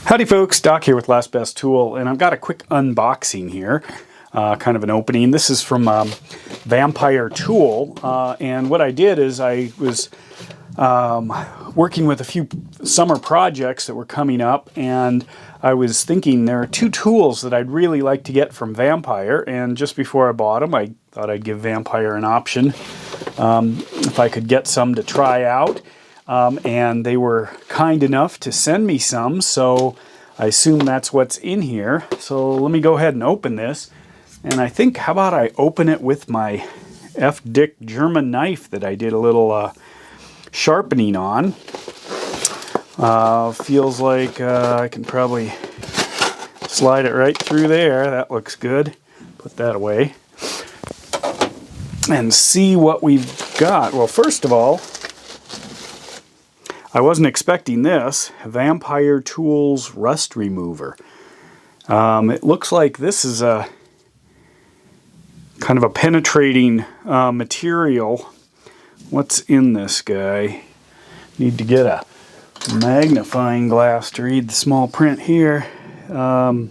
Howdy folks, Doc here with Last Best Tool, and I've got a quick unboxing here, kind of an opening. This is from Vamplier tool, and what I did is I was working with a few summer projects that were coming up, and I was thinking there are two tools that I'd really like to get from Vamplier, and just before I bought them I thought I'd give Vamplier an option if I could get some to try out. And they were kind enough to send me some, so I assume that's what's in here. So let me go ahead and open this. And I think, how about I open it with my F-Dick German knife that I did a little sharpening on. Feels like I can probably slide it right through there. That looks good. Put that away. And see what we've got. Well, first of all, I wasn't expecting this. Vamplier Tools Rust Remover. It looks like this is a kind of a penetrating material. What's in this guy? Need to get a magnifying glass to read the small print here. Alrighty.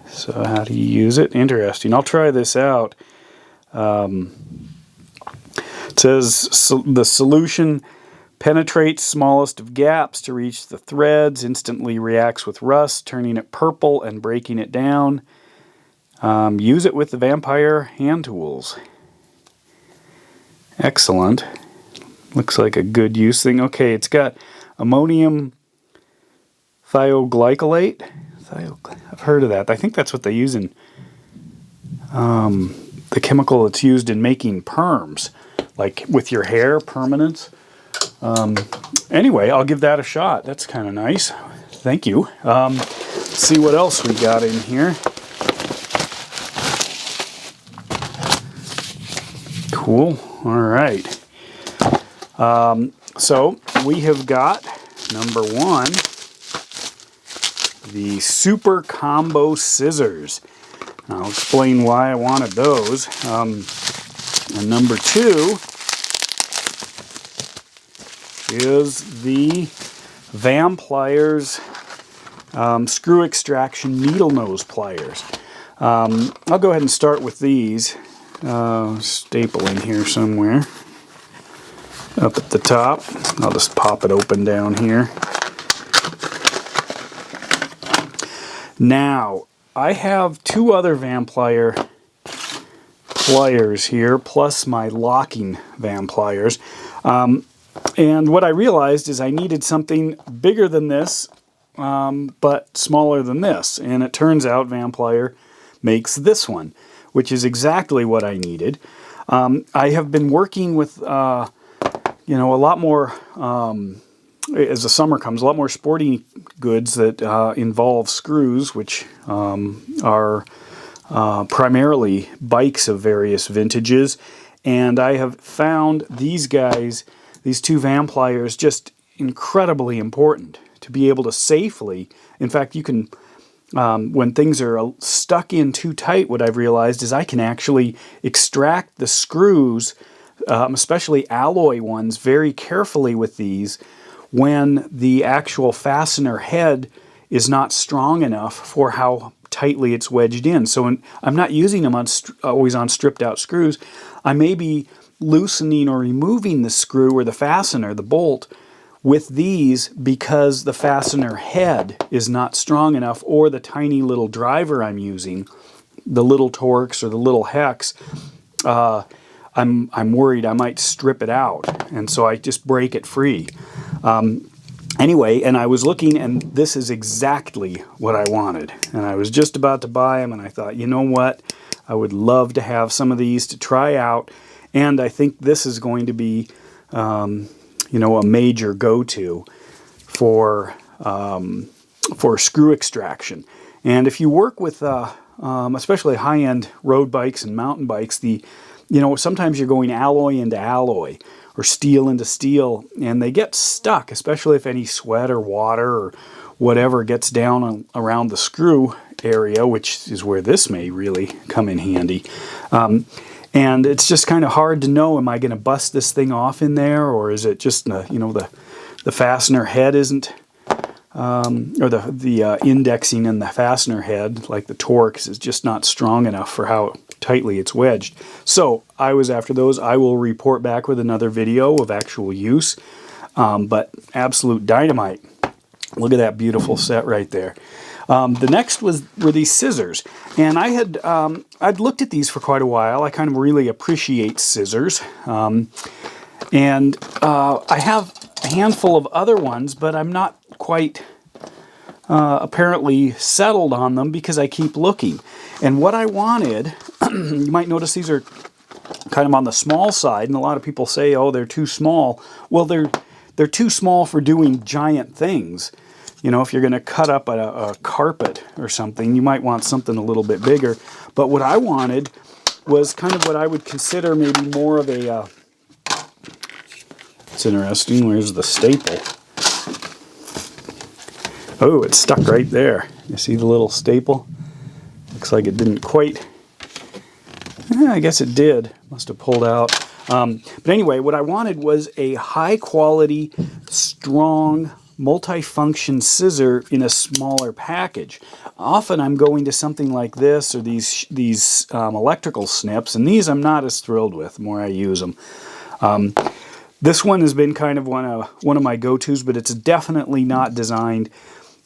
So how do you use it? Interesting. I'll try this out. It says the solution penetrates smallest of gaps to reach the threads, instantly reacts with rust, turning it purple and breaking it down. Use it with the Vamplier hand tools. Excellent. Looks like a good use thing. Okay, it's got ammonium thioglycolate. I've heard of that. I think that's what they use in the chemical that's used in making perms. Like with your hair, permanence. Anyway, I'll give that a shot. That's kind of nice. Thank you. Let's see what else we got in here. Cool. All right. So we have got, number one, the Super Combo Scissors. I'll explain why I wanted those. And number two is the Vamplier's screw extraction needle nose pliers. I'll go ahead and start with these. Staple in here somewhere. Up at the top. I'll just pop it open down here. Now, I have two other Vamplier pliers here, plus my locking Vampliers. And what I realized is I needed something bigger than this, but smaller than this. And it turns out Vamplier makes this one, which is exactly what I needed. I have been working with, a lot more, as the summer comes, a lot more sporting goods that involve screws, which are primarily bikes of various vintages, and I have found these guys, these two Vampliers, just incredibly important to be able to safely, in fact you can, when things are stuck in too tight, what I've realized is I can actually extract the screws, especially alloy ones, very carefully with these when the actual fastener head is not strong enough for how tightly it's wedged in. So I'm not using them always on stripped out screws. I may be loosening or removing the screw or the fastener, the bolt, with these because the fastener head is not strong enough, or the tiny little driver I'm using, the little Torx or the little hex, I'm worried I might strip it out, and so I just break it free. Anyway, and I was looking, and this is exactly what I wanted. And I was just about to buy them, and I thought, you know what? I would love to have some of these to try out. And I think this is going to be, a major go-to for screw extraction. And if you work with, especially high-end road bikes and mountain bikes, sometimes you're going alloy into alloy, or steel into steel, and they get stuck, especially if any sweat or water or whatever gets down around the screw area, which is where this may really come in handy. And it's just kind of hard to know, am I going to bust this thing off in there, or is it just the the fastener head isn't, or the indexing in the fastener head, like the Torx, is just not strong enough for how tightly it's wedged. So I was after those. I will report back with another video of actual use, but absolute dynamite. Look at that beautiful set right there. The next were these scissors, and I'd looked at these for quite a while. I kind of really appreciate scissors, and I have a handful of other ones, but I'm not quite apparently settled on them because I keep looking. And what I wanted, you might notice these are kind of on the small side, and a lot of people say, oh, they're too small. Well, they're too small for doing giant things. You know, if you're going to cut up a carpet or something, you might want something a little bit bigger. But what I wanted was kind of what I would consider maybe more of a... it's interesting. Where's the staple? Oh, it's stuck right there. You see the little staple? Looks like it didn't quite... I guess it did. Must have pulled out. But anyway, what I wanted was a high-quality, strong, multi-function scissor in a smaller package. Often I'm going to something like this or these electrical snips, and these I'm not as thrilled with the more I use them. This one has been kind of one of my go-tos, but it's definitely not designed,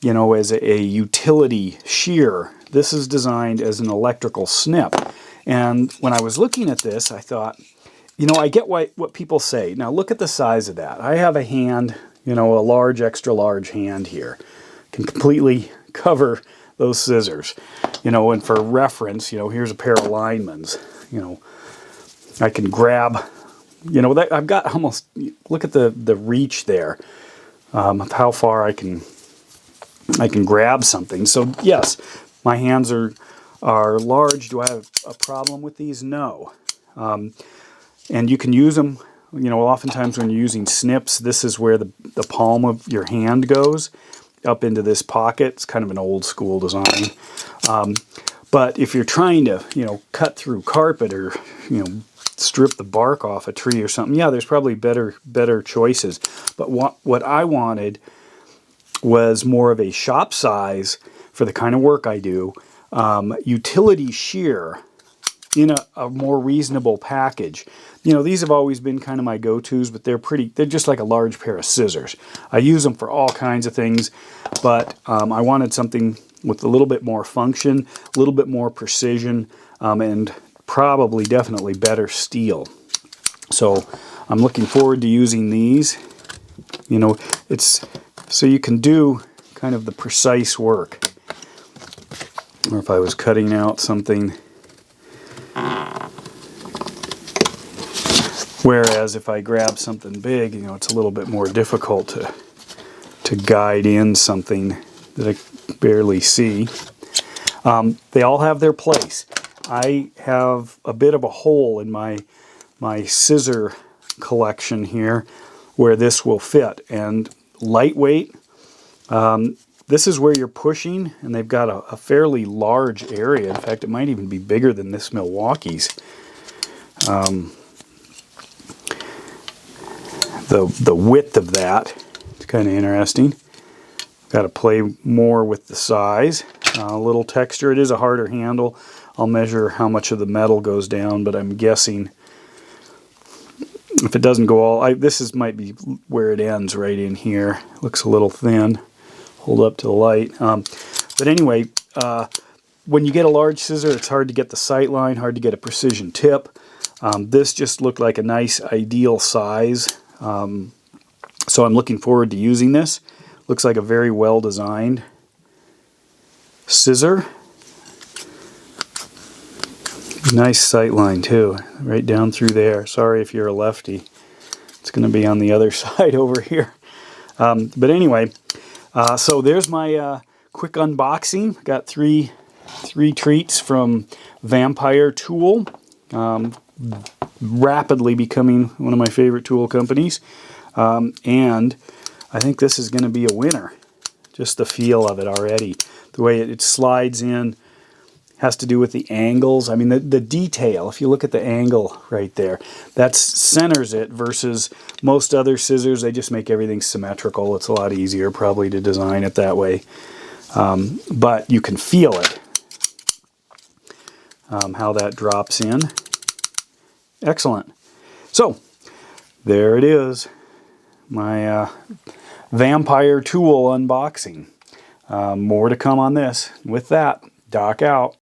you know, as a utility shear. This is designed as an electrical snip. And when I was looking at this, I thought, you know, I get what people say. Now look at the size of that. I have a hand, you know, a large, extra large hand here. Can completely cover those scissors. You know, and for reference, you know, here's a pair of linemen's. You know, I can grab, you know, that I've got almost, look at the reach there, of how far I can grab something. So yes, my hands are large. Do I have a problem with these? No. And you can use them, you know, oftentimes when you're using snips, this is where the palm of your hand goes up into this pocket. It's kind of an old school design. But if you're trying to, you know, cut through carpet or, you know, strip the bark off a tree or something, yeah, there's probably better choices. But what I wanted was more of a shop size for the kind of work I do, utility shear in a more reasonable package. You know, these have always been kind of my go-tos, but they're just like a large pair of scissors. I use them for all kinds of things, but I wanted something with a little bit more function, a little bit more precision, and probably definitely better steel. So I'm looking forward to using these. You know, it's so you can do kind of the precise work. Or if I was cutting out something, whereas if I grab something big, you know, it's a little bit more difficult to guide in something that I barely see. They all have their place. I have a bit of a hole in my scissor collection here where this will fit, and lightweight. This is where you're pushing, and they've got a fairly large area. In fact, it might even be bigger than this Milwaukee's. The width of that, it's kind of interesting. Got to play more with the size. A little texture. It is a harder handle. I'll measure how much of the metal goes down, but I'm guessing if it doesn't go all... might be where it ends, right in here. Looks a little thin. Hold up to the light. But anyway, when you get a large scissor, it's hard to get the sight line, hard to get a precision tip. This just looked like a nice, ideal size. So I'm looking forward to using this. Looks like a very well designed scissor. Nice sight line too, right down through there. Sorry if you're a lefty. It's going to be on the other side over here. But anyway, so there's my quick unboxing. Got three treats from Vamplier tool. Rapidly becoming one of my favorite tool companies. And I think this is going to be a winner. Just the feel of it already. The way it slides in, has to do with the angles. I mean, the detail, if you look at the angle right there, that centers it versus most other scissors. They just make everything symmetrical. It's a lot easier probably to design it that way. But you can feel it, how that drops in. Excellent. So, there it is. My Vamplier tool unboxing. More to come on this. With that, Doc out.